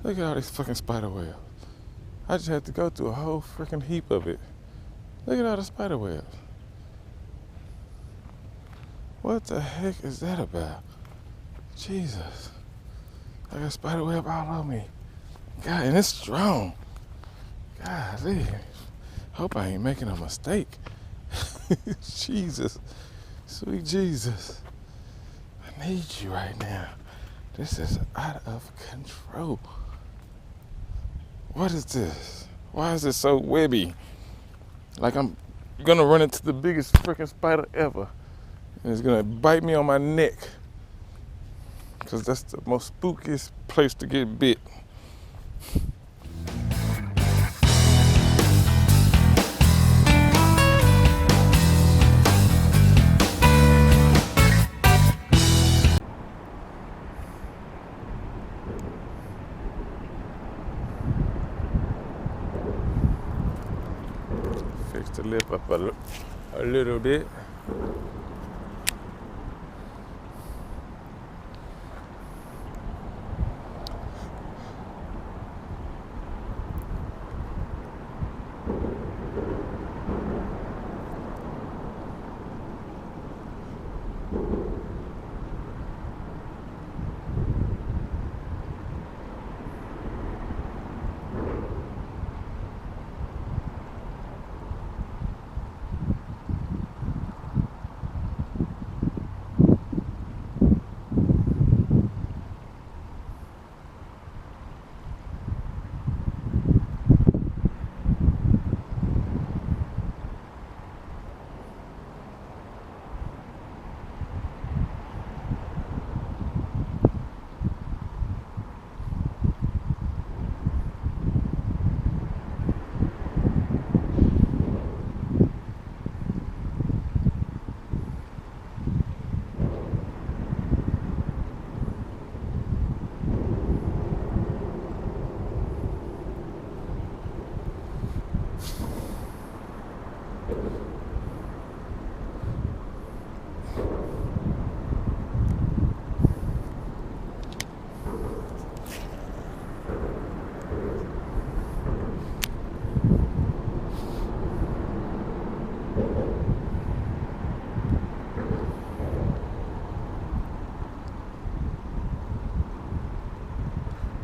Look at all these fucking spider webs. I just had to go through a whole freaking heap of it. Look at all the spider webs. What the heck is that about? Jesus. I got spider web all over me. God, and it's strong. Golly. Hope I ain't making a mistake. Jesus. Sweet Jesus. I need you right now. This is out of control. What is this? Why is it so webby? Like I'm gonna run into the biggest freaking spider ever. And it's gonna bite me on my neck. Because that's the most spookiest place to get bit. Fix the lip up a little bit.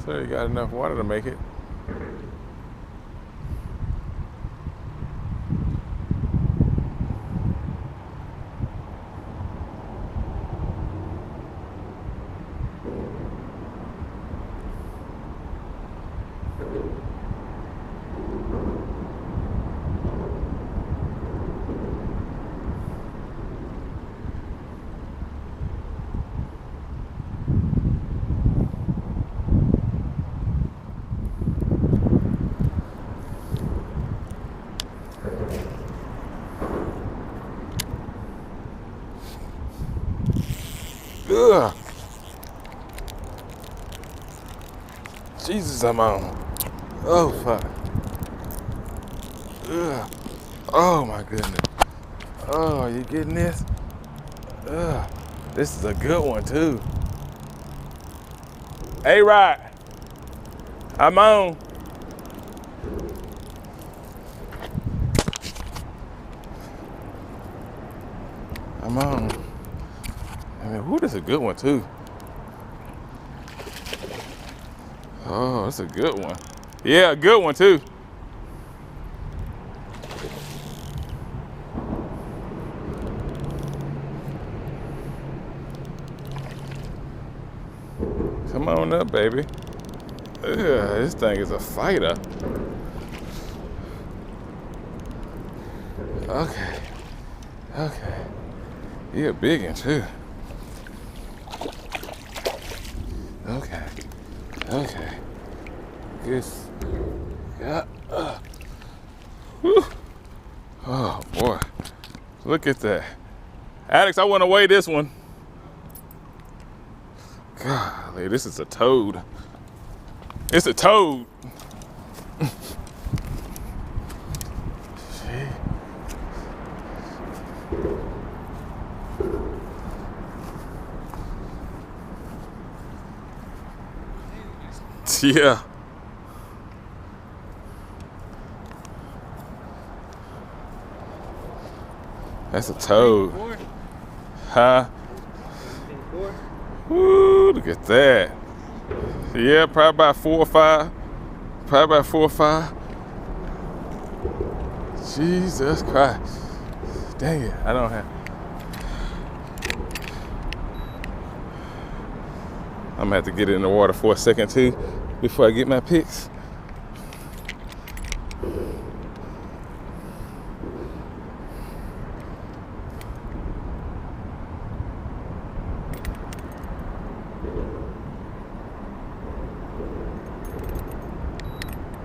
So you got enough water to make it. Ugh. Jesus, I'm on. Oh, fuck. Ugh. Oh, my goodness. Oh, you getting this? Ugh. This is a good one, too. Hey, Rod. I'm on. I'm on. I mean, whoo, this is a good one, too. Oh, that's a good one. Yeah, a good one, too. Come on up, baby. Ugh, this thing is a fighter. Okay. Okay. You're a big one, too. Okay. Okay. Good. Yeah. Whew. Oh, boy. Look at that. Alex, I want to weigh this one. Golly, this is a toad. It's a toad. Yeah. That's a toad. Huh? Woo, look at that. Yeah, probably about 4 or 5. Probably about 4 or 5. Jesus Christ. Dang it, I don't have. I'm gonna have to get it in the water for a second too before I get my picks.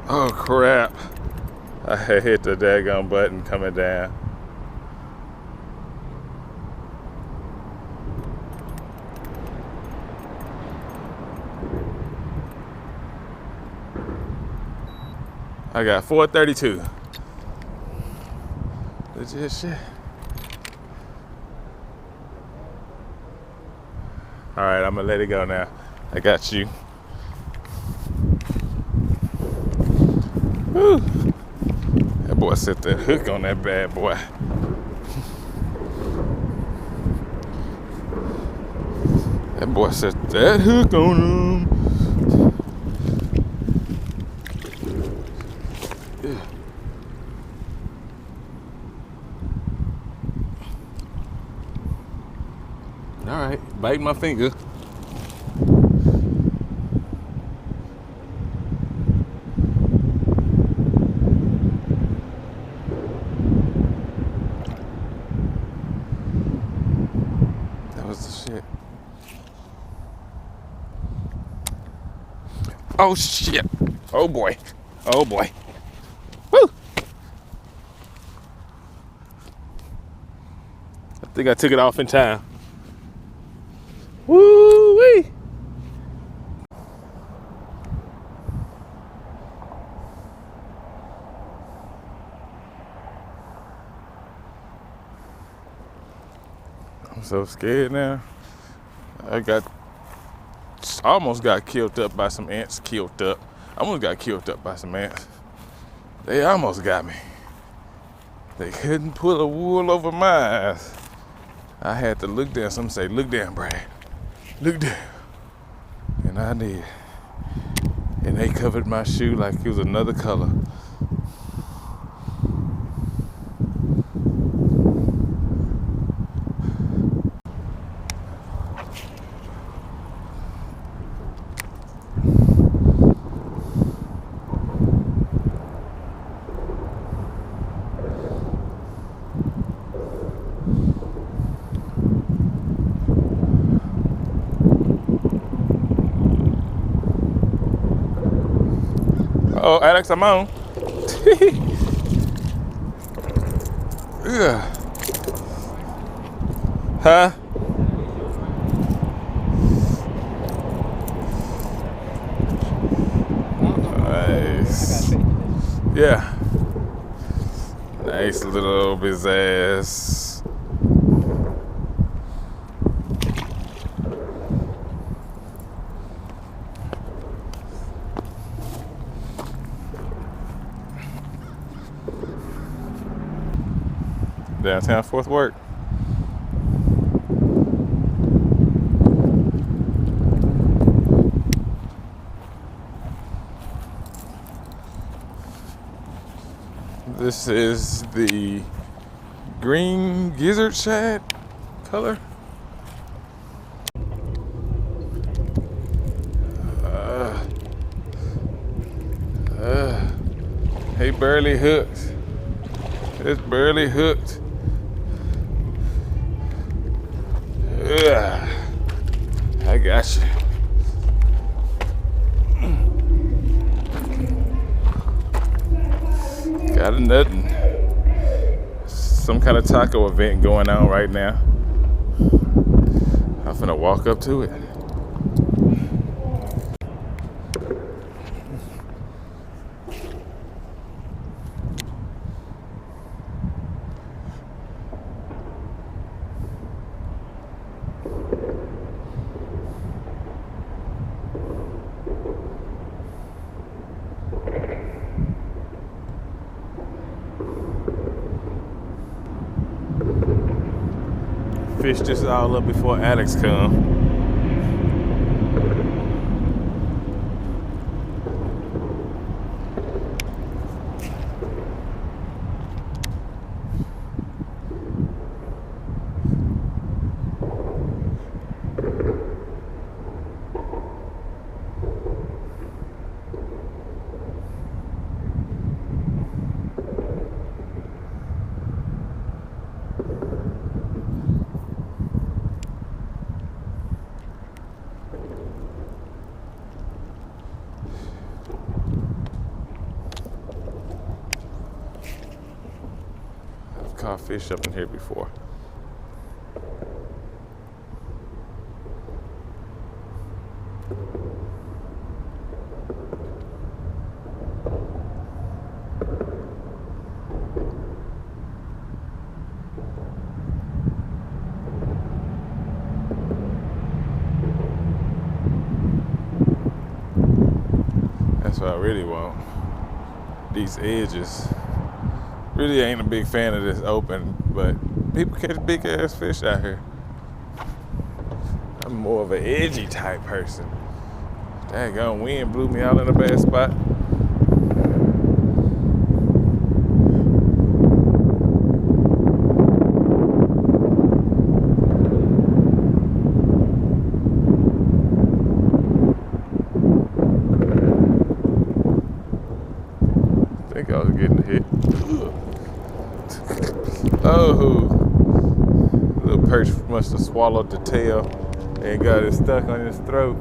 Oh crap. I hit the daggone button coming down. I got 432. Legit shit. All right, I'm gonna let it go now. I got you. Woo. That boy set that hook on that bad boy. That boy set that hook on him. All right, bite my finger. That was the shit. Oh shit. Oh boy. Oh boy. Woo! I think I took it off in time. Woo-wee! I'm so scared now. Almost got killed up by some ants. I almost got killed up by some ants. They almost got me. They couldn't pull a wool over my eyes. I had to look down. Some say, look down, Brad. Look down. And I did. And they covered my shoe like it was another color. Oh, Alex, I'm on. Yeah. Huh? Nice. Yeah. Nice little bizazz. Downtown Fort Worth. This is the green gizzard shad color. He barely hooked. It's barely hooked. I got you. Got a nothing. Some kind of taco event going on right now. I'm finna walk up to it. fish this all up before Alex come. I've caught fish up in here before. That's what I really want. These edges. Really ain't a big fan of this open, but people catch big ass fish out here. I'm more of an edgy type person. Daggone wind blew me out in a bad spot. I think I was getting hit. Oh, little perch must have swallowed the tail and got it stuck on his throat.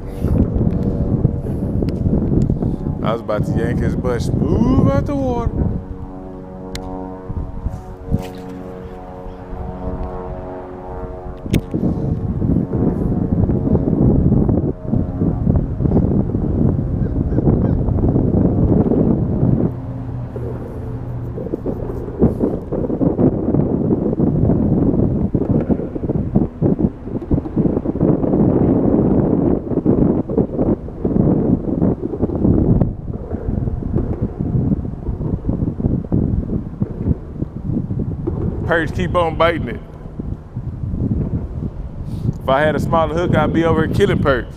I was about to yank his butt smooth out the water. Perch keep on biting it. If I had a smaller hook, I'd be over here killing perch.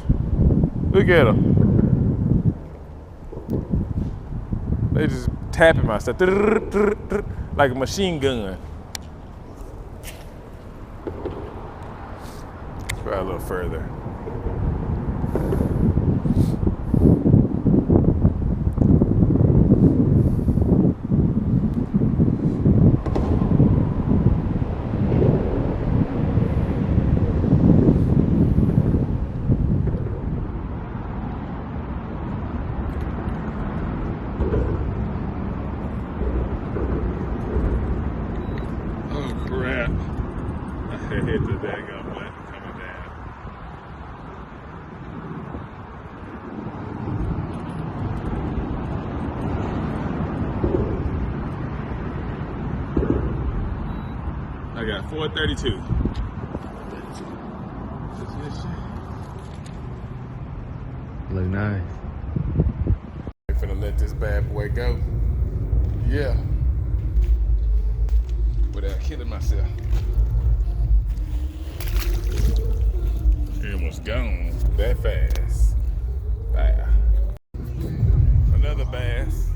Look at them. They just tapping my stuff like a machine gun. Try a little further. Crap. I hit the daggone button coming down. I got 432. Look nice. I'm finna let this bad boy go. Yeah. Without killing myself. It was gone that fast. Wow. Another bass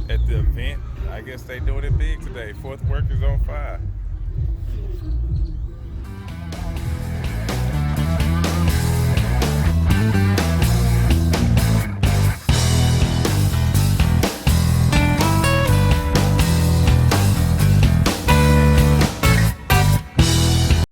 at the event. I guess they doing it big today. Fourth workers on fire.